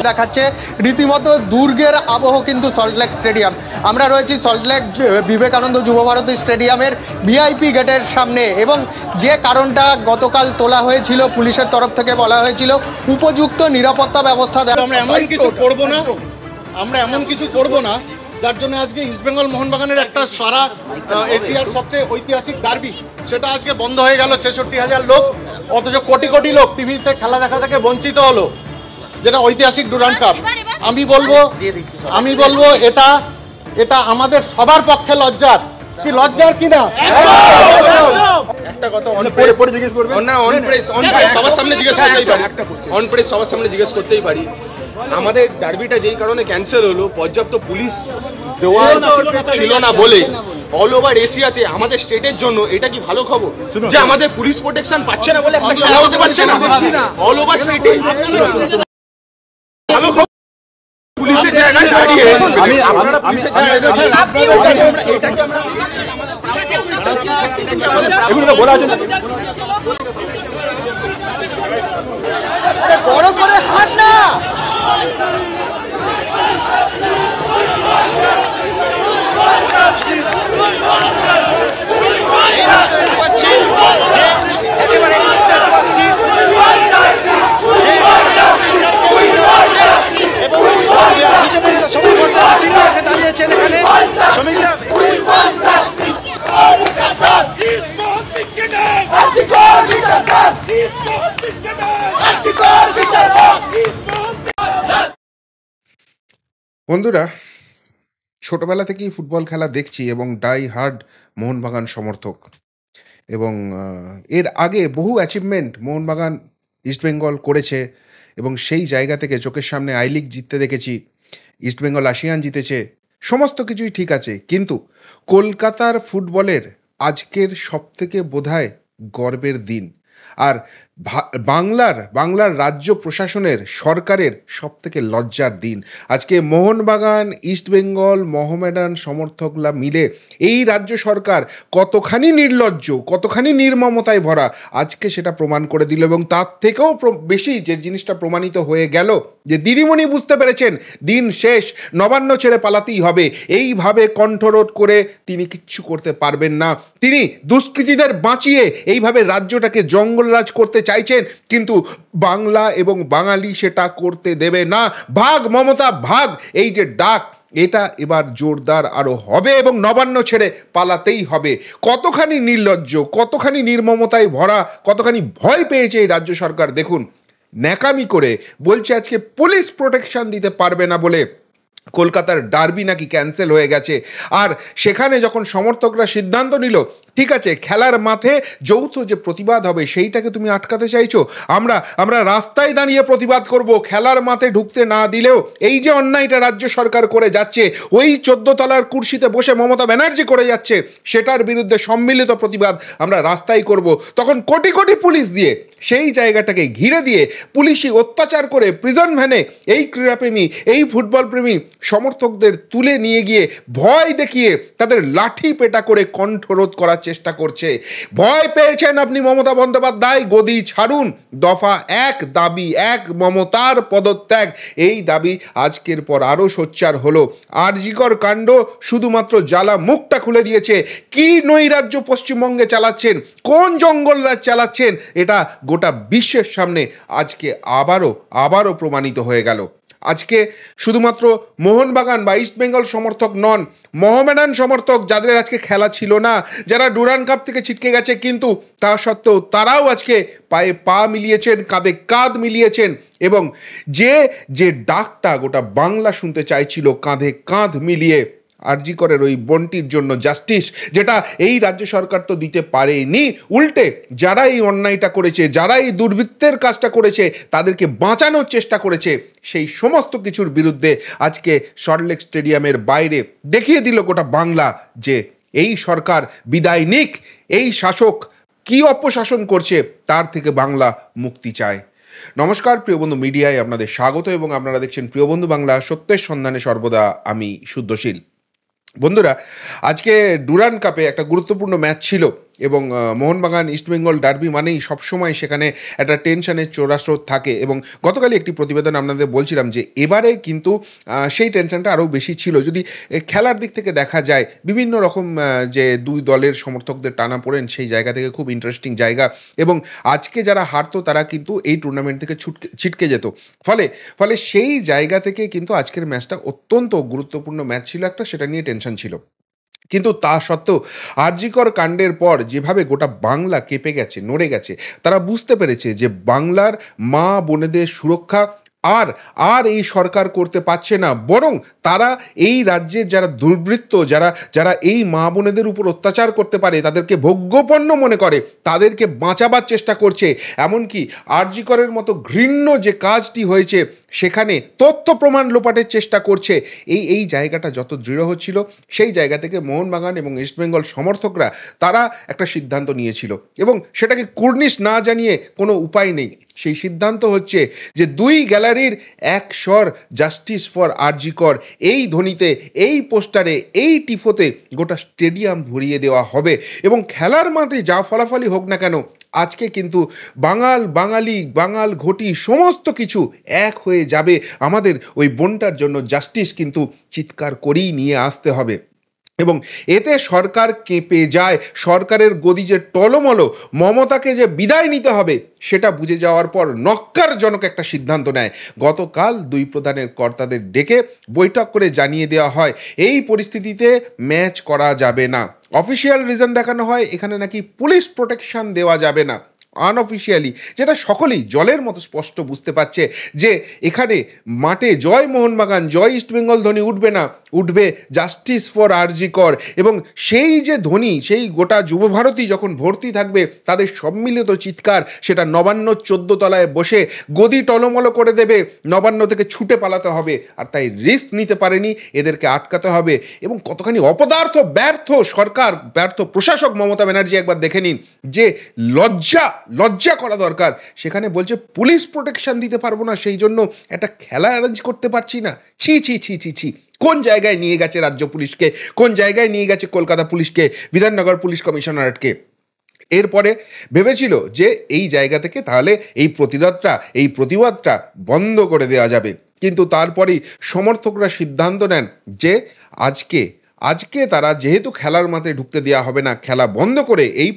দেখাচ্ছে রীতিমতো দুর্গের আবহ কিন্তু সল্টলেক স্টেডিয়াম। আমরা রয়েছি সল্টলেক বিবেকানন্দ যুব ভারতী স্টেডিয়ামের ভিআইপি গেটের সামনে এবং যে কারণটা গতকাল তোলা হয়েছিল পুলিশের তরফ থেকে বলা হয়েছিল উপযুক্ত নিরাপত্তা ব্যবস্থা দেওয়া। আমরা এমন কিছু করব না যার জন্য আজকে ইস্টবেঙ্গল মোহনবাগানের একটা সারা এশিয়ার সবচেয়ে ঐতিহাসিক ডার্বি সেটা আজকে বন্ধ হয়ে গেল। 66,000 লোক, অথচ কোটি কোটি লোক টিভিতে খেলা দেখা থেকে বঞ্চিত হলো, যেটা ঐতিহাসিক ডুরান্ড কাপ। আমি বলবো এটা আমাদের সবার পক্ষে লজ্জার। কি লজ্জার কিনা একটা কথা পরে জিজ্ঞেস করবেন না, সবার সামনে জিজ্ঞেস করতেই পারি, অন প্রেস সবার সামনে জিজ্ঞেস করতেই পারি। আমাদের ডার্বিটা যেই কারণে ক্যান্সেল হলো, পর্যাপ্ত পুলিশ দেওয়া ছিল না বলে অল ওভার এশিয়াতে আমাদের স্টেটের জন্য এটা কি ভালো খবর যে আমাদের পুলিশ প্রোটেকশন পাচ্ছে না বলে একটা খেলা হতে পারছে না অল ওভার স্টেটে? ভালো খবর পুলিশের জায়গায় দাঁড়িয়ে আপনারা পুলিশের জায়গায় এগুলো বলা আছে বড় করে হাত না দাঁড়িয়েছেন এখানে বন্ধুরা, ছোটবেলা থেকেই ফুটবল খেলা দেখছি এবং ডাই হার্ড মোহনবাগান সমর্থক, এবং এর আগে বহু অ্যাচিভমেন্ট মোহনবাগান ইস্টবেঙ্গল করেছে এবং সেই জায়গা থেকে চোখের সামনে আই লিগ জিততে দেখেছি, ইস্টবেঙ্গল আসিয়ান জিতেছে, সমস্ত কিছুই ঠিক আছে। কিন্তু কলকাতার ফুটবলের আজকের সবথেকে বোধহয় গর্বের দিন, আর বাংলার রাজ্য প্রশাসনের সরকারের সবথেকে লজ্জার দিন। আজকে মোহনবাগান, ইস্টবেঙ্গল, মোহামেডান সমর্থকরা মিলে এই রাজ্য সরকার কতখানি নির্লজ্জ, কতখানি নির্মমতায় ভরা, আজকে সেটা প্রমাণ করে দিল। এবং তার থেকেও বেশি যে জিনিসটা প্রমাণিত হয়ে গেল যে দিদিমণি বুঝতে পেরেছেন দিন শেষ, নবান্ন ছেড়ে পালাতেই হবে। এইভাবে কণ্ঠরোধ করে তিনি কিচ্ছু করতে পারবেন না। তিনি দুষ্কৃতীদের বাঁচিয়ে এইভাবে রাজ্যটাকে জঙ্গলরাজ করতে চাইছেন, কিন্তু বাংলা এবং বাঙালি সেটা করতে দেবে না। ভাগ মমতা ভাগ, এই যে ডাক, এটা এবার জোরদার আরও হবে এবং নবান্ন ছেড়ে পালাতেই হবে। কতখানি নির্লজ্জ, কতখানি নির্মমতায় ভরা, কতখানি ভয় পেয়েছে এই রাজ্য সরকার দেখুন। ন্যাকামি করে বলছে আজকে পুলিশ প্রোটেকশন দিতে পারবে না বলে কলকাতার ডার্বি নাকি ক্যান্সেল হয়ে গেছে। আর সেখানে যখন সমর্থকরা সিদ্ধান্ত নিল ঠিক আছে খেলার মাঠে যৌথ যে প্রতিবাদ হবে সেইটাকে তুমি আটকাতে চাইছো, আমরা রাস্তায় দাঁড়িয়ে প্রতিবাদ করব, খেলার মাঠে ঢুকতে না দিলেও এই যে অন্যায়টা রাজ্য সরকার করে যাচ্ছে, ওই 14 তলার কুর্সিতে বসে মমতা ব্যানার্জি করে যাচ্ছে, সেটার বিরুদ্ধে সম্মিলিত প্রতিবাদ আমরা রাস্তায় করব। তখন কোটি কোটি পুলিশ দিয়ে সেই জায়গাটাকে ঘিরে দিয়ে পুলিশি অত্যাচার করে প্রিজন ভ্যানে এই ক্রীড়াপ্রেমী, এই ফুটবলপ্রেমী সমর্থকদের তুলে নিয়ে গিয়ে ভয় দেখিয়ে তাদের লাঠি পেটা করে কণ্ঠরোধ করার চেষ্টা করছে। ভয় পেয়েছেন আপনি মমতা বন্দ্যোপাধ্যায়, গদি ছাড়ুন। দফা 1 দাবি 1 মমতার পদত্যাগ, এই দাবি আজকের পর আরও সোচ্চার হলো। আরজিকর কাণ্ড শুধুমাত্র জ্বালা মুখটা খুলে দিয়েছে। কি নৈরাজ্য পশ্চিমবঙ্গে চালাচ্ছেন, কোন জঙ্গলরাজ চালাচ্ছেন, এটা গোটা বিশ্বের সামনে আজকে আবারও প্রমাণিত হয়ে গেল। আজকে শুধুমাত্র মোহনবাগান বা ইস্টবেঙ্গল সমর্থক নন, মোহামেডান সমর্থক যাদের আজকে খেলা ছিল না, যারা ডুরান্ড কাপ থেকে ছিটকে গেছে, কিন্তু তা সত্ত্বেও তারাও আজকে পায়ে পা মিলিয়েছেন, কাঁধে কাঁধ মিলিয়েছেন এবং যে ডাকটা গোটা বাংলা শুনতে চাইছিল কাঁধে কাঁধ মিলিয়ে, আরজি করের ওই বোনটির জন্য জাস্টিস, যেটা এই রাজ্য সরকার তো দিতে পারেনি। উল্টে যারা এই অন্যায়টা করেছে, যারা এই দুর্বৃত্তের কাজটা করেছে, তাদেরকে বাঁচানোর চেষ্টা করেছে, সেই সমস্ত কিছুর বিরুদ্ধে আজকে সল্টলেক স্টেডিয়ামের বাইরে দেখিয়ে দিল গোটা বাংলা যে এই সরকার বিদায় নিক, এই শাসক কি অপশাসন করছে তার থেকে বাংলা মুক্তি চায়। নমস্কার প্রিয় বন্ধু, মিডিয়ায় আপনাদের স্বাগত এবং আপনারা দেখছেন প্রিয় বন্ধু বাংলা, সত্যের সন্ধানে সর্বদা আমি শুদ্ধশীল। বন্ধুরা, আজকে ডুরান্ড কাপে একটা গুরুত্বপূর্ণ ম্যাচ ছিল এবং মোহনবাগান ইস্টবেঙ্গল ডার্বি মানেই সবসময় সেখানে একটা টেনশনের চোরাস্রোত থাকে এবং গতকালই একটি প্রতিবেদন আপনাদের বলছিলাম যে এবারে কিন্তু সেই টেনশনটা আরও বেশি ছিল। যদি খেলার দিক থেকে দেখা যায়, বিভিন্ন রকম যে দুই দলের সমর্থকদের টানা পড়েন, সেই জায়গা থেকে খুব ইন্টারেস্টিং জায়গা এবং আজকে যারা হারতো তারা কিন্তু এই টুর্নামেন্ট থেকে ছিটকে যেত। ফলে সেই জায়গা থেকে কিন্তু আজকের ম্যাচটা অত্যন্ত গুরুত্বপূর্ণ ম্যাচ ছিল একটা, সেটা নিয়ে টেনশন ছিল। কিন্তু তা সত্ত্বেও আরজিকর কাণ্ডের পর যেভাবে গোটা বাংলা কেঁপে গেছে, নড়ে গেছে, তারা বুঝতে পেরেছে যে বাংলার মা বোনেদের সুরক্ষা আর এই সরকার করতে পারছে না, বরং তারা এই রাজ্যের যারা দুর্বৃত্ত, যারা এই মা বোনেদের উপর অত্যাচার করতে পারে, তাদেরকে ভোগ্যপণ্য মনে করে, তাদেরকে বাঁচাবার চেষ্টা করছে। এমনকি আরজিকরের মতো ঘৃণ্য যে কাজটি হয়েছে সেখানে তথ্য প্রমাণ লোপাটের চেষ্টা করছে। এই জায়গাটা যত দৃঢ় হচ্ছিল, সেই জায়গা থেকে মোহনবাগান এবং ইস্টবেঙ্গল সমর্থকরা তারা একটা সিদ্ধান্ত নিয়েছিল এবং সেটাকে কুর্নিশ না জানিয়ে কোনো উপায় নেই। সেই সিদ্ধান্ত হচ্ছে যে দুই গ্যালারির এক স্বর জাস্টিস ফর আরজিকর, এই ধ্বনিতে, এই পোস্টারে, এই টিফোতে গোটা স্টেডিয়াম ভরিয়ে দেওয়া হবে এবং খেলার মাঠে যা ফলাফলই হোক না কেন, আজকে কিন্তু বাঙাল ঘটি সমস্ত কিছু এক হয়ে যাবে। আমাদের ওই বোনটার জন্য জাস্টিস কিন্তু চিৎকার করেই নিয়ে আসতে হবে এবং এতে সরকার কেঁপে যায়। সরকারের গদি যে টলমলো, মমতাকে যে বিদায় নিতে হবে সেটা বুঝে যাওয়ার পর নক্কারজনক একটা সিদ্ধান্ত নেয়। গতকাল দুই প্রধানের কর্তাদের ডেকে বৈঠক করে জানিয়ে দেওয়া হয় এই পরিস্থিতিতে ম্যাচ করা যাবে না। অফিসিয়াল রিজন দেখানো হয় এখানে নাকি পুলিশ প্রোটেকশন দেওয়া যাবে না। আনঅফিসিয়ালি, যেটা সকলেই জলের মতো স্পষ্ট বুঝতে পারছে যে এখানে মাঠে জয় মোহনবাগান, জয় ইস্টবেঙ্গল ধ্বনি উঠবে না, উঠবে জাস্টিস ফর আরজিকর। এবং সেই যে ধ্বনি, সেই গোটা যুবভারতী যখন ভর্তি থাকবে, তাদের সম্মিলিত চিৎকার সেটা নবান্ন 14 তলায় বসে গদি টলমলো করে দেবে। নবান্ন থেকে ছুটে পালাতে হবে, আর তাই রিস্ক নিতে পারেনি, এদেরকে আটকাতে হবে। এবং কতখানি অপদার্থ, ব্যর্থ সরকার, ব্যর্থ প্রশাসক মমতা ব্যানার্জি একবার দেখে নিন, যে লজ্জা করা দরকার। সেখানে বলছে পুলিশ প্রোটেকশন দিতে পারবো না, সেই জন্য একটা খেলা অ্যারেঞ্জ করতে পারছি না। ছি। কোন জায়গায় নিয়ে গেছে রাজ্য পুলিশকে, কোন জায়গায় নিয়ে গেছে কলকাতা পুলিশকে, বিধাননগর পুলিশ কমিশনারেটকে। এরপরে ভেবেছিল যে এই জায়গা থেকে তাহলে এই প্রতিবাদটা বন্ধ করে দেওয়া যাবে, কিন্তু তারপরেই সমর্থকরা সিদ্ধান্ত নেন যে আজকে তারা যেহেতু খেলার মাঠে ঢুকতে দেওয়া হবে না, খেলা বন্ধ করে এই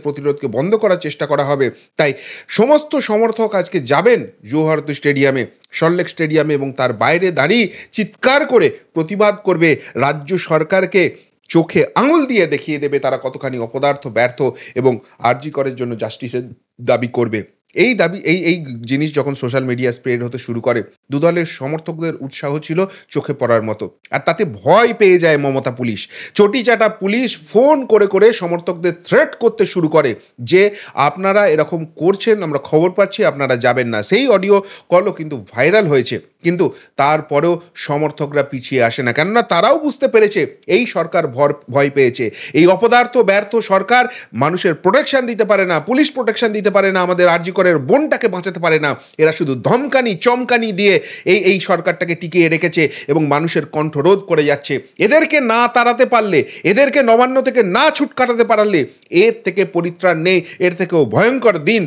প্রতিরোধকে বন্ধ করার চেষ্টা করা হবে। তাই সমস্ত সমর্থক আজকে যাবেন যুবভারতী স্টেডিয়ামে, সল্টলেক স্টেডিয়ামে, এবং তার বাইরে দাঁড়িয়ে চিৎকার করে প্রতিবাদ করবে। রাজ্য সরকারকে চোখে আঙুল দিয়ে দেখিয়ে দেবে তারা কতখানি অপদার্থ, ব্যর্থ, এবং আরজিকরের জন্য জাস্টিসের দাবি করবে। এই দাবি এই জিনিস যখন সোশ্যাল মিডিয়া স্প্রেড হতে শুরু করে, দুদলের সমর্থকদের উৎসাহ ছিল চোখে পড়ার মতো, আর তাতে ভয় পেয়ে যায় মমতা পুলিশ। চটিচাটা পুলিশ ফোন করে সমর্থকদের থ্রেট করতে শুরু করে যে আপনারা এরকম করছেন, আমরা খবর পাচ্ছি, আপনারা যাবেন না। সেই অডিও কলও কিন্তু ভাইরাল হয়েছে, কিন্তু তারপরেও সমর্থকরা পিছিয়ে আসে না, কেননা তারাও বুঝতে পেরেছে এই সরকার ভয় পেয়েছে। এই অপদার্থ, ব্যর্থ সরকার মানুষের প্রোটেকশন দিতে পারে না, পুলিশ প্রোটেকশন দিতে পারে না, আমাদের আরজিকরের বোনটাকে বাঁচাতে পারে না। এরা শুধু ধমকানি চমকানি দিয়ে এই সরকারটাকে টিকিয়ে রেখেছে এবং মানুষের কণ্ঠরোধ করে যাচ্ছে। এদেরকে না তাড়াতে পারলে, এদেরকে নবান্ন থেকে না ছুট কাটাতে পারলে এর থেকে পরিত্রাণ নেই, এর থেকেও ভয়ঙ্কর দিন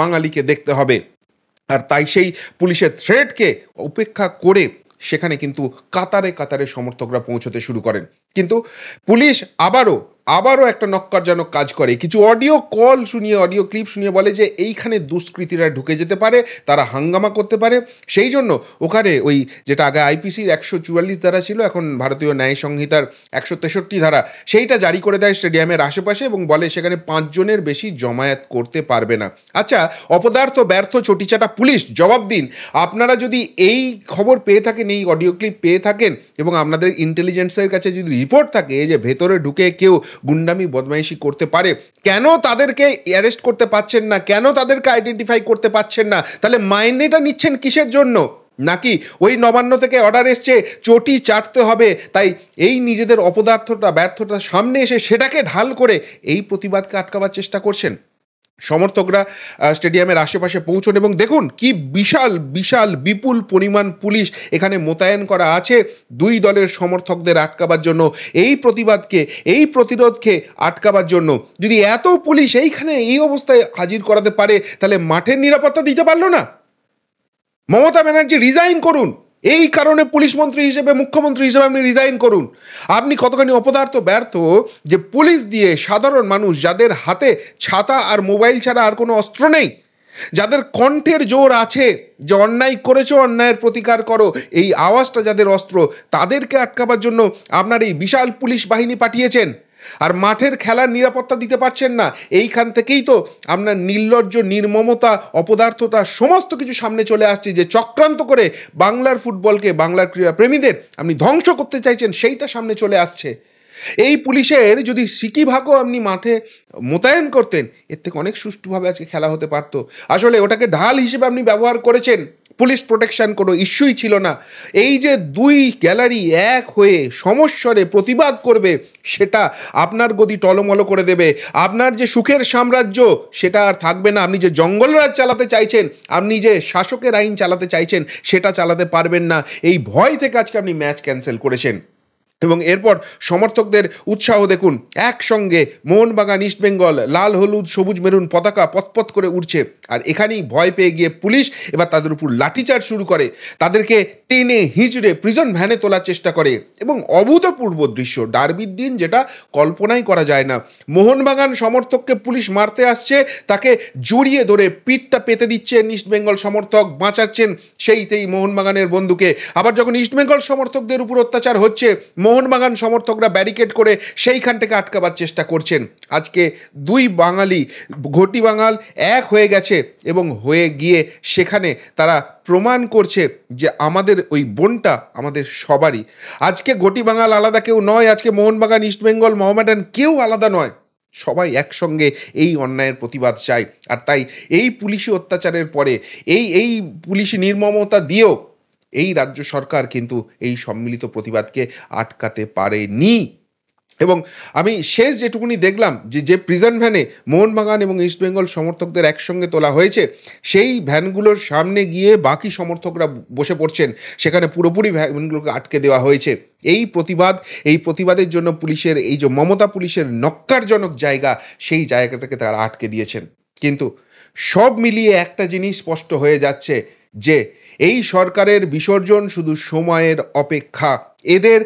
বাঙালিকে দেখতে হবে। আর তাই সেই পুলিশের থ্রেটকে উপেক্ষা করে সেখানে কিন্তু কাতারে সমর্থকরা পৌঁছতে শুরু করেন। কিন্তু পুলিশ আবারও আবারও একটা নক্কারজনক কাজ করে। কিছু অডিও কল শুনিয়ে, অডিও ক্লিপ শুনিয়ে বলে যে এইখানে দুষ্কৃতীরা ঢুকে যেতে পারে, তারা হাঙ্গামা করতে পারে, সেই জন্য ওখানে ওই যেটা আগে আইপিসির 144 ধারা ছিল, এখন ভারতীয় ন্যায় সংহিতার 163 ধারা, সেইটা জারি করে দেয় স্টেডিয়ামের আশেপাশে এবং বলে সেখানে 5 জনের বেশি জমায়েত করতে পারবে না। আচ্ছা, অপদার্থ ব্যর্থ চটিচাটা পুলিশ, জবাব দিন। আপনারা যদি এই খবর পেয়ে থাকেন, এই অডিও ক্লিপ পেয়ে থাকেন এবং আপনাদের ইন্টেলিজেন্সের কাছে যদি রিপোর্ট থাকে যে ভেতরে ঢুকে কেউ গুন্ডামি বদমাইশি করতে পারে, কেন তাদেরকে অ্যারেস্ট করতে পারছেন না? কেন তাদেরকে আইডেন্টিফাই করতে পারছেন না? তাহলে মাইনেটা নিচ্ছেন কিসের জন্য? নাকি ওই নবান্ন থেকে অর্ডার এসছে চটি চাটতে হবে, তাই এই নিজেদের অপদার্থতা ব্যর্থতা সামনে এসে সেটাকে ঢাল করে এই প্রতিবাদকে আটকাবার চেষ্টা করছেন? সমর্থকরা স্টেডিয়ামের আশেপাশে পৌঁছন এবং দেখুন কি বিশাল বিশাল বিপুল পরিমাণ পুলিশ এখানে মোতায়েন করা আছে দুই দলের সমর্থকদের আটকাবার জন্য, এই প্রতিবাদকে, এই প্রতিরোধকে আটকাবার জন্য। যদি এত পুলিশ এইখানে এই অবস্থায় হাজির করাতে পারে, তাহলে মাঠের নিরাপত্তা দিতে পারলো না? মমতা ব্যানার্জি রিজাইন করুন, এই কারণে পুলিশ মন্ত্রী হিসেবে, মুখ্যমন্ত্রী হিসেবে আপনি রিজাইন করুন। আপনি কতখানি অপদার্থ ব্যর্থ যে পুলিশ দিয়ে সাধারণ মানুষ, যাদের হাতে ছাতা আর মোবাইল ছাড়া আর কোনো অস্ত্র নেই, যাদের কণ্ঠের জোর আছে যে অন্যায় করেছো, অন্যায়ের প্রতিকার করো, এই আওয়াজটা যাদের অস্ত্র, তাদেরকে আটকাবার জন্য আপনার এই বিশাল পুলিশ বাহিনী পাঠিয়েছেন। আর মাঠের খেলার নিরাপত্তা দিতে পারছেন না। এইখান থেকেই তো আপনার নির্লজ্জ, নির্মমতা, অপদার্থতা সমস্ত কিছু সামনে চলে আসছে, যে চক্রান্ত করে বাংলার ফুটবলকে, বাংলার ক্রীড়াপ্রেমীদের আপনি ধ্বংস করতে চাইছেন, সেইটা সামনে চলে আসছে। এই পুলিশের যদি সিকি ভাগও আপনি মাঠে মোতায়েন করতেন, এর থেকে অনেক সুষ্ঠুভাবে আজকে খেলা হতে পারত। আসলে ওটাকে ঢাল হিসেবে আপনি ব্যবহার করেছেন, পুলিশ প্রোটেকশন কোনো ইস্যুই ছিল না। এই যে দুই গ্যালারি এক হয়ে সমস্বরে প্রতিবাদ করবে, সেটা আপনার গদি টলমল করে দেবে। আপনার যে সুখের সাম্রাজ্য, সেটা আর থাকবে না। আপনি যে জঙ্গলরাজ চালাতে চাইছেন, আপনি যে শাসকের আইন চালাতে চাইছেন, সেটা চালাতে পারবেন না। এই ভয় থেকে আজকে আপনি ম্যাচ ক্যান্সেল করেছেন। এবং এরপর সমর্থকদের উৎসাহ দেখুন, একসঙ্গে মোহনবাগান, ইস্টবেঙ্গল, লাল হলুদ সবুজ মেরুন পতাকা পথপথ করে উঠছে। আর এখানেই ভয় পেয়ে গিয়ে পুলিশ এবার তাদের উপর লাঠিচার্জ শুরু করে, তাদেরকে টেনে হিঁচড়ে প্রিজন ভ্যানে তোলার চেষ্টা করে। এবং অভূতপূর্ব দৃশ্য, ডার্বির দিন, যেটা কল্পনাই করা যায় না। মোহনবাগান সমর্থককে পুলিশ মারতে আসছে, তাকে জড়িয়ে ধরে পিঠটা পেতে দিচ্ছেন ইস্টবেঙ্গল সমর্থক, বাঁচাচ্ছেন সেইতেই মোহনবাগানের বন্ধুকে। আবার যখন ইস্টবেঙ্গল সমর্থকদের উপর অত্যাচার হচ্ছে, মোহনবাগান সমর্থকরা ব্যারিকেড করে সেইখান থেকে আটকাবার চেষ্টা করছেন। আজকে দুই বাঙালি, ঘটি বাঙাল এক হয়ে গেছে এবং হয়ে গিয়ে সেখানে তারা প্রমাণ করছে যে আমাদের ওই বোনটা আমাদের সবারই। আজকে ঘটি বাঙাল আলাদা কেউ নয়, আজকে মোহনবাগান, ইস্টবেঙ্গল, মোহামেডান কেউ আলাদা নয়। সবাই একসঙ্গে এই অন্যায়ের প্রতিবাদ চায়। আর তাই এই পুলিশি অত্যাচারের পরে, এই পুলিশি নির্মমতা দিয়েও এই রাজ্য সরকার কিন্তু এই সম্মিলিত প্রতিবাদকে আটকাতে পারেনি। এবং আমি শেষ যেটুকুনি দেখলাম, যে প্রিজন ভ্যানে মোহনবাগান এবং ইস্টবেঙ্গল সমর্থকদের একসঙ্গে তোলা হয়েছে, সেই ভ্যানগুলোর সামনে গিয়ে বাকি সমর্থকরা বসে পড়ছেন, সেখানে পুরোপুরি ভ্যানগুলোকে আটকে দেওয়া হয়েছে। এই প্রতিবাদের জন্য পুলিশের এই যে মমতা পুলিশের নক্কারজনক জায়গা, সেই জায়গাটাকে তারা আটকে দিয়েছেন। কিন্তু সব মিলিয়ে একটা জিনিস স্পষ্ট হয়ে যাচ্ছে, যে এই সরকারের বিসর্জন শুধু সময়ের অপেক্ষা। এদের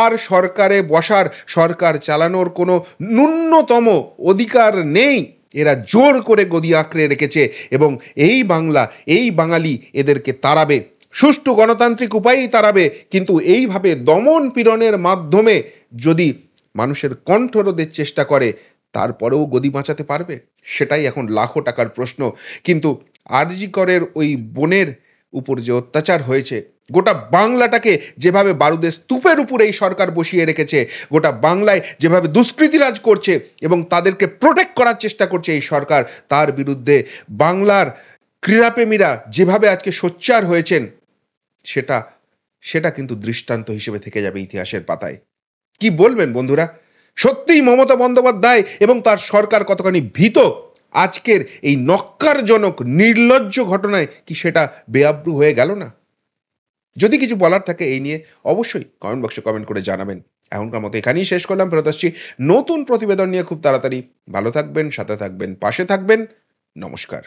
আর সরকারে বসার, সরকার চালানোর কোনো ন্যূনতম অধিকার নেই। এরা জোর করে গদি আঁকড়ে রেখেছে এবং এই বাংলা, এই বাঙালি এদেরকে তাড়াবে, সুষ্ঠু গণতান্ত্রিক উপায়েই তাড়াবে। কিন্তু এইভাবে দমন পীড়নের মাধ্যমে যদি মানুষের কণ্ঠরোধের চেষ্টা করে, তারপরেও গদি বাঁচাতে পারবে? সেটাই এখন লাখো টাকার প্রশ্ন। কিন্তু আরজি করের ওই বোনের উপর যে অত্যাচার হয়েছে, গোটা বাংলাটাকে যেভাবে বারুদের স্তূপের উপর এই সরকার বসিয়ে রেখেছে, গোটা বাংলায় যেভাবে দুষ্কৃতিরাজ করছে এবং তাদেরকে প্রোটেক্ট করার চেষ্টা করছে এই সরকার, তার বিরুদ্ধে বাংলার ক্রীড়াপ্রেমীরা যেভাবে আজকে সোচ্চার হয়েছেন, সেটা কিন্তু দৃষ্টান্ত হিসেবে থেকে যাবে ইতিহাসের পাতায়। কি বলবেন বন্ধুরা? সত্যিই মমতা বন্দ্যোপাধ্যায় এবং তার সরকার কতখানি ভীত আজকের এই নক্কারজনক নির্লজ্জ ঘটনায়? কি সেটা বেআব্রু হয়ে গেল না? যদি কিছু বলার থাকে এই নিয়ে, অবশ্যই কমেন্ট বক্সে কমেন্ট করে জানাবেন। এখনকার মতো এখানেই শেষ করলাম, ফেরত আসছি নতুন প্রতিবেদন নিয়ে খুব তাড়াতাড়ি। ভালো থাকবেন, সাথে থাকবেন, পাশে থাকবেন। নমস্কার।